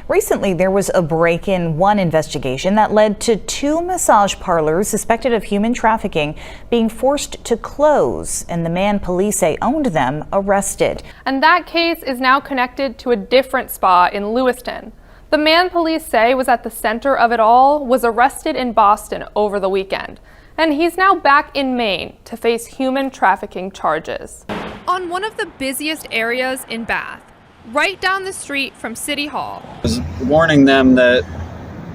Recently, there was a break-in-one investigation that led to 2 massage parlors suspected of human trafficking being forced to close, and the man police say owned them arrested. And that case is now connected to a different spa in Lewiston. The man police say was at the center of it all was arrested in Boston over the weekend, and he's now back in Maine to face human trafficking charges. On one of the busiest areas in Bath, right down the street from City Hall. I was warning them that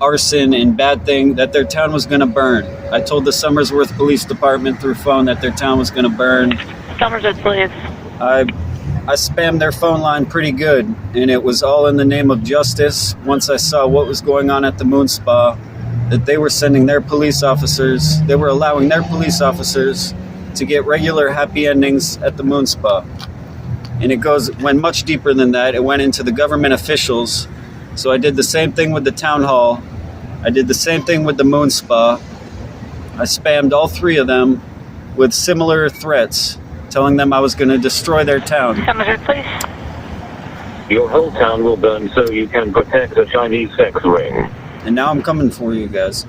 arson and bad thing, that their town was going to burn. I told the Somersworth Police Department through phone that their town was going to burn. Somersworth Police. I spammed their phone line pretty good, and it was all in the name of justice. Once I saw what was going on at the Moon Spa, that they were sending their police officers, they were allowing their police officers to get regular happy endings at the Moon Spa. And it went much deeper than that. It went into the government officials. So I did the same thing with the town hall. I did the same thing with the Moon Spa. I spammed all 3 of them with similar threats, telling them I was going to destroy their town. Somersworth, please. Your whole town will burn so you can protect a Chinese sex ring. And now I'm coming for you guys.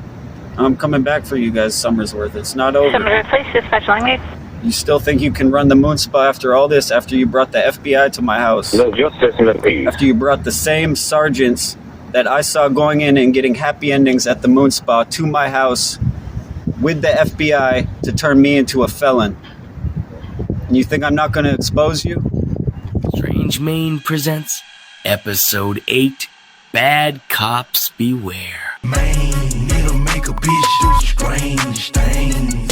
I'm coming back for you guys, Somersworth. It's not over. Somersworth, please. Dispatch line made. You still think you can run the Moon Spa after all this, after you brought the FBI to my house? No justice, no peace. After you brought the same sergeants that I saw going in and getting happy endings at the Moon Spa to my house with the FBI to turn me into a felon. And you think I'm not going to expose you? Strange Maine presents Episode 8, Bad Cops Beware. Maine, it'll make a bitch do strange things.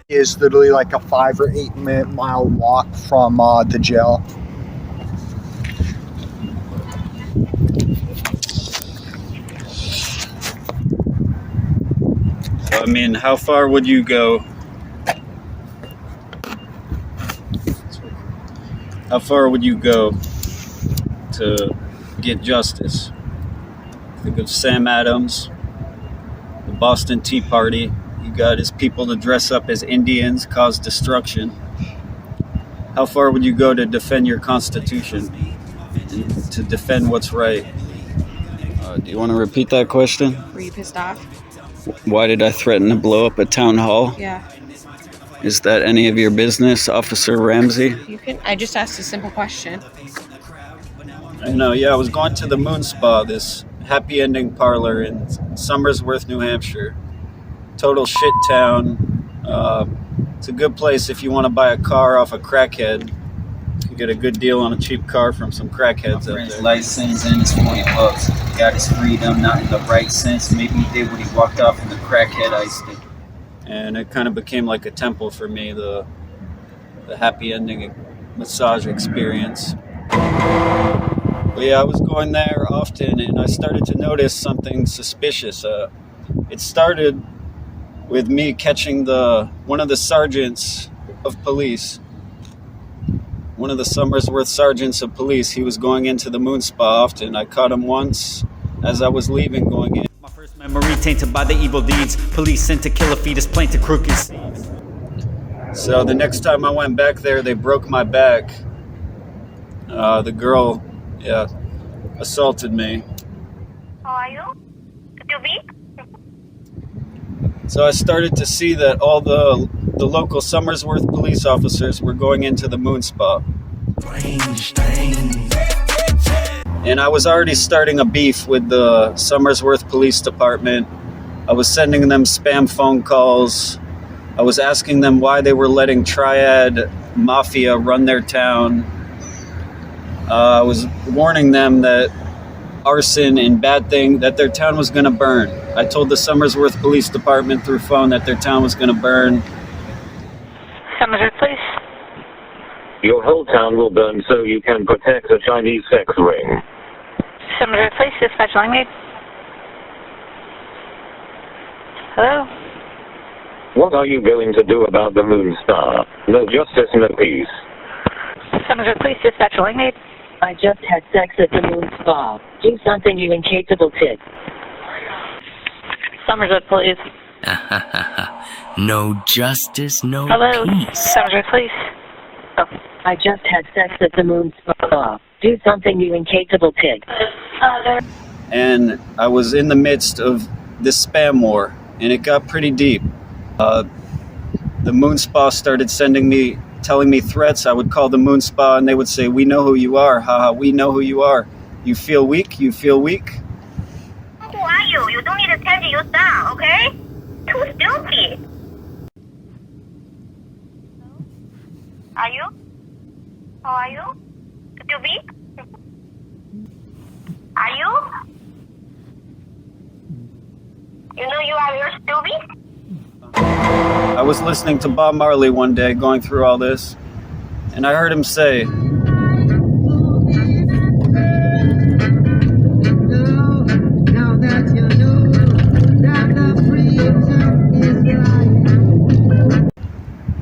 Is literally like a 5 or 8 mile walk from the jail. I mean, how far would you go? How far would you go to get justice? Think of Sam Adams, the Boston Tea Party. He got his people to dress up as Indians, cause destruction. How far would you go to defend your Constitution and to defend what's right? Do you want to repeat that question? Were you pissed off? Why did I threaten to blow up a town hall? Yeah. Is that any of your business, Officer Ramsey? I just asked a simple question. I know, yeah, I was going to the Moon Spa, this happy ending parlor in Somersworth, New Hampshire. Total shit town. It's a good place if you want to buy a car off a crackhead. You get a good deal on a cheap car from some crackheads out there. License and it's $40. He got his freedom, not in the right sense. Maybe he did when he walked off in the crackhead iced it. And it kind of became like a temple for me, the happy ending massage experience. But yeah, I was going there often, and I started to notice something suspicious. It started with me catching one of the sergeants of police, one of the Somersworth sergeants of police. He was going into the Moon Spa often. I caught him once as I was leaving, going in. My first memory tainted by the evil deeds. Police sent to kill a fetus, plain to crooked seeds. So the next time I went back there, they broke my back. The girl, assaulted me. How are you? You weak? So I started to see that all the local Somersworth police officers were going into the Moon Spa. Strange things. And I was already starting a beef with the Somersworth Police Department. I was sending them spam phone calls. I was asking them why they were letting Triad mafia run their town. I was warning them that arson and bad thing, that their town was going to burn. I told the Somersworth Police Department through phone that their town was going to burn. Somersworth, please. Your whole town will burn so you can protect a Chinese sex ring. Somersworth, please. Dispatch line made. Hello? What are you going to do about the Moon Star? No justice, no peace. Somersworth, please. Dispatch line made. I just had sex at the Moon Spa. Do something, you incapable tit. Somersworth, please. No justice, no Hello? peace. Somersworth, please. Oh. I just had sex at the Moon Spa. Do something, you incapable tit. And I was in the midst of this spam war, and it got pretty deep. The Moon Spa started telling me threats. I would call the Moon Spa, and they would say, "We know who you are. Haha, we know who you are. You feel weak? You feel weak?" Who are you? You don't need to tell you down, okay? Too stupid. Are you? How are you? Stupid? Are you? You know you are your stupid? I was listening to Bob Marley one day going through all this, and I heard him say,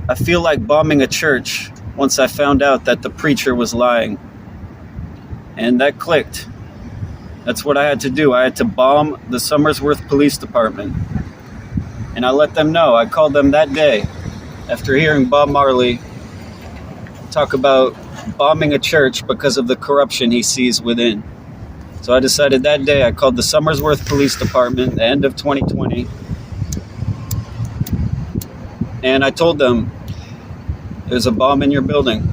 I feel like bombing a church once I found out that the preacher was lying. And that clicked. That's what I had to do. I had to bomb the Somersworth Police Department. And I let them know. I called them that day after hearing Bob Marley talk about bombing a church because of the corruption he sees within. So I decided that day, I called the Somersworth Police Department, the end of 2020. And I told them, there's a bomb in your building.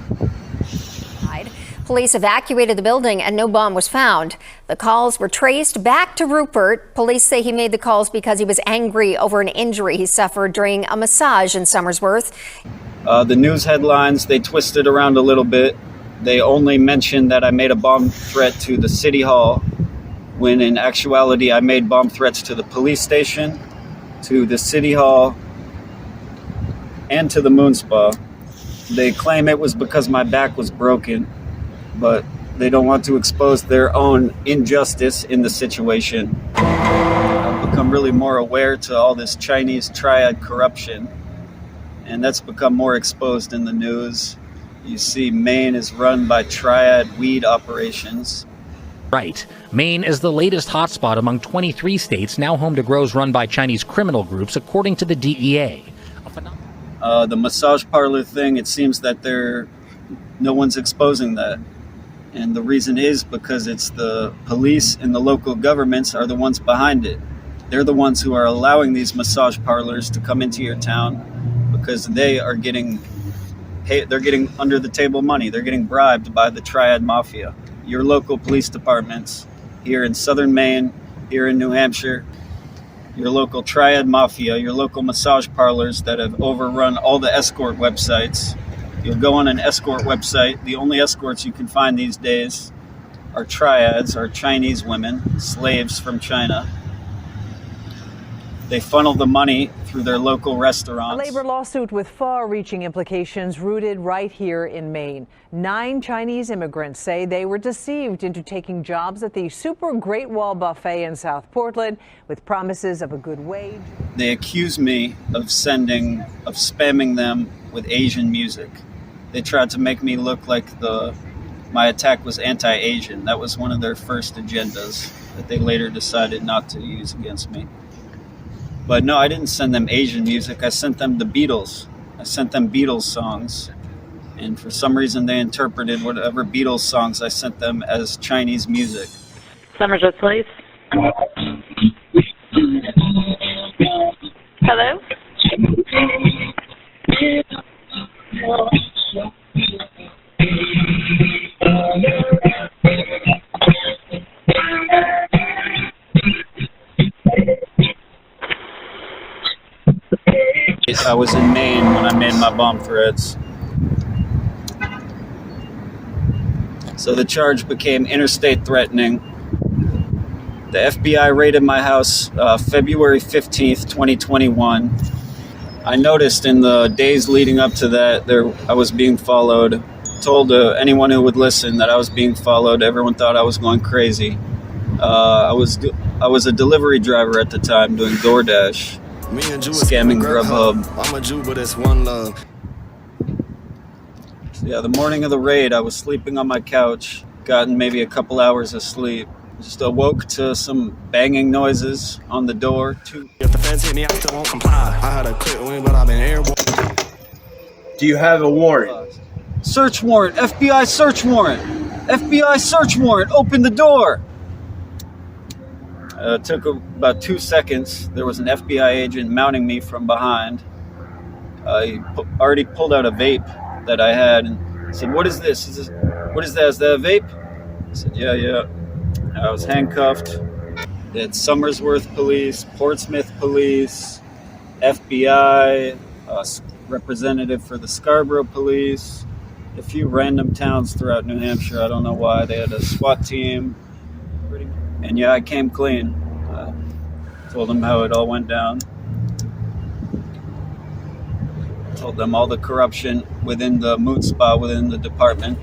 Police evacuated the building and no bomb was found. The calls were traced back to Rupert. Police say he made the calls because he was angry over an injury he suffered during a massage in Somersworth. The news headlines, they twisted around a little bit. They only mentioned that I made a bomb threat to the city hall, when in actuality I made bomb threats to the police station, to the city hall, and to the Moon Spa. They claim it was because my back was broken, but they don't want to expose their own injustice in the situation. I've become really more aware to all this Chinese Triad corruption, and that's become more exposed in the news. You see, Maine is run by Triad weed operations. Right. Maine is the latest hotspot among 23 states, now home to grows run by Chinese criminal groups, according to the DEA. The massage parlor thing, it seems that no one's exposing that. And the reason is because it's the police and the local governments are the ones behind it. They're the ones who are allowing these massage parlors to come into your town because they are getting under the table money. They're getting bribed by the Triad mafia. Your local police departments here in southern Maine, here in New Hampshire, your local Triad mafia, your local massage parlors that have overrun all the escort websites. You'll go on an escort website. The only escorts you can find these days are Triads, are Chinese women, slaves from China. They funnel the money through their local restaurants. A labor lawsuit with far-reaching implications rooted right here in Maine. 9 Chinese immigrants say they were deceived into taking jobs at the Super Great Wall Buffet in South Portland with promises of a good wage. They accuse me of spamming them with Asian music. They tried to make me look like my attack was anti-Asian. That was one of their first agendas that they later decided not to use against me. But no, I didn't send them Asian music. I sent them the Beatles. I sent them Beatles songs. And for some reason, they interpreted whatever Beatles songs I sent them as Chinese music. Somersworth, please. Hello? I was in Maine when I made my bomb threats. So the charge became interstate threatening. The FBI raided my house February 15th, 2021. I noticed in the days leading up to that, I was being followed. Told anyone who would listen that I was being followed. Everyone thought I was going crazy. I was a delivery driver at the time doing DoorDash. Scamming Grubhub. I'm a Jew, but it's one love. Yeah, the morning of the raid, I was sleeping on my couch, gotten maybe a couple hours of sleep. Just awoke to some banging noises on the door. If the feds hit me, I still won't comply. I had a quick win, but I've been airborne. Do you have a warrant? Search warrant, FBI search warrant. FBI search warrant, open the door. It took about 2 seconds. There was an FBI agent mounting me from behind. He already pulled out a vape that I had and said, "What is this? What is that? Is that a vape?" I said, Yeah. I was handcuffed. They had Somersworth police, Portsmouth police, FBI, representative for the Scarborough police, a few random towns throughout New Hampshire. I don't know why. They had a SWAT team. And yeah, I came clean. Told them how it all went down. Told them all the corruption within the moon spa, within the department.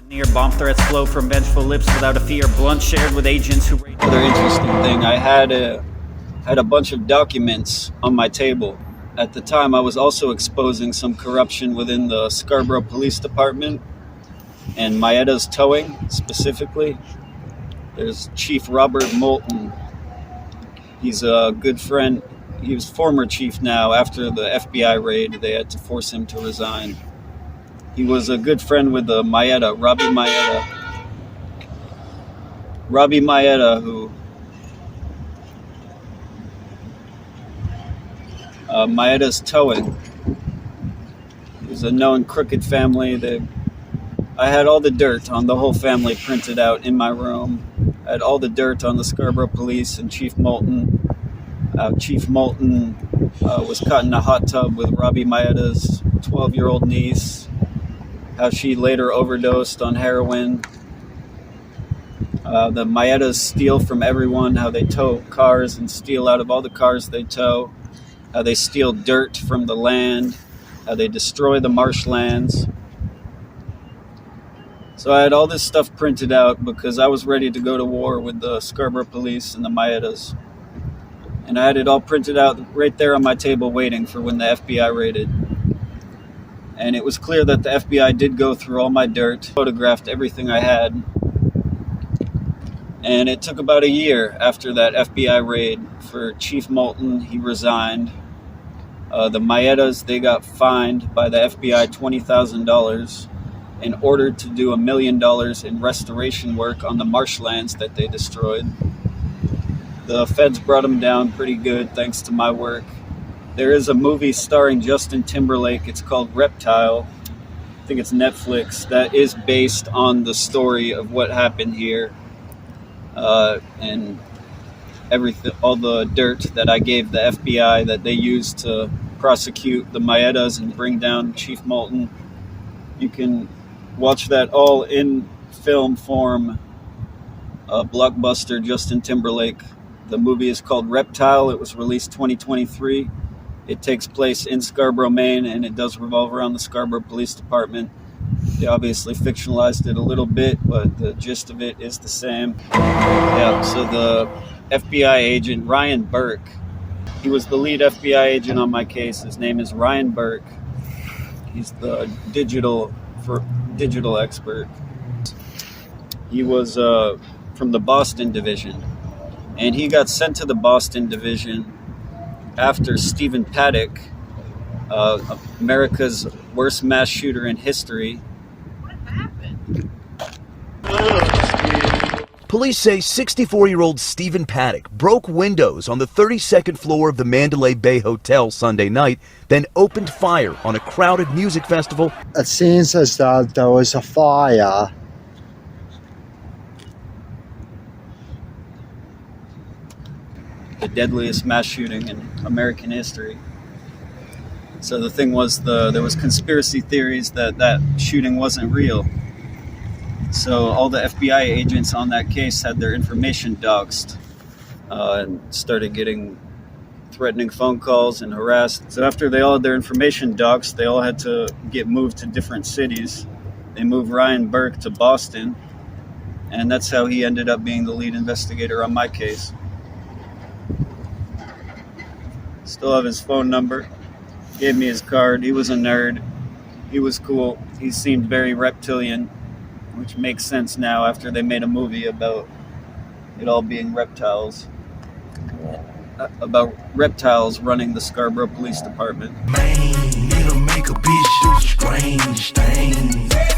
Near bomb threats flow from vengeful lips without a fear. Blunt shared with agents who. Another interesting thing, I had a bunch of documents on my table. At the time, I was also exposing some corruption within the Scarborough Police Department and Maeda's Towing specifically. There's Chief Robert Moulton. He's a good friend. He was former chief now. After the FBI raid, they had to force him to resign. He was a good friend with Maeda, Robbie Maeda. Robbie Maeda, who Maeda's Towing. It was a known crooked family. I had all the dirt on the whole family printed out in my room. I had all the dirt on the Scarborough Police and Chief Moulton. Chief Moulton was caught in a hot tub with Robbie Maeda's 12-year-old niece. How she later overdosed on heroin. The Maedas steal from everyone, how they tow cars and steal out of all the cars they tow. How they steal dirt from the land. How they destroy the marshlands. So I had all this stuff printed out because I was ready to go to war with the Scarborough Police and the Maedas. And I had it all printed out right there on my table waiting for when the FBI raided. And it was clear that the FBI did go through all my dirt, photographed everything I had. And it took about a year after that FBI raid for Chief Moulton. He resigned. The Maedas, they got fined by the FBI $20,000 and ordered to do $1 million in restoration work on the marshlands that they destroyed. The feds brought them down pretty good thanks to my work. There is a movie starring Justin Timberlake. It's called Reptile. I think it's Netflix. That is based on the story of what happened here. And everything, all the dirt that I gave the FBI that they used to prosecute the Maedas and bring down Chief Moulton. You can watch that all in film form. Blockbuster Justin Timberlake. The movie is called Reptile. It was released 2023. It takes place in Scarborough, Maine, and it does revolve around the Scarborough Police Department. They obviously fictionalized it a little bit, but the gist of it is the same. Yeah, so the FBI agent, Ryan Burke, he was the lead FBI agent on my case. His name is Ryan Burke. He's the digital expert. He was from the Boston division, and he got sent to the Boston division after Stephen Paddock, America's worst mass shooter in history. Police say 64-year-old Stephen Paddock broke windows on the 32nd floor of the Mandalay Bay Hotel Sunday night, then opened fire on a crowded music festival. It seems as though there was a fire. The deadliest mass shooting in American history. So the thing was, there was conspiracy theories that shooting wasn't real. So all the FBI agents on that case had their information doxed and started getting threatening phone calls and harassed. So after they all had their information doxed, they all had to get moved to different cities. They moved Ryan Burke to Boston, and that's how he ended up being the lead investigator on my case. Still have his phone number. Gave me his card. He was a nerd. He was cool. He seemed very reptilian, which makes sense now after they made a movie about it all being reptiles. About reptiles running the Scarborough Police Department. Man, it'll make a bitch do strange things.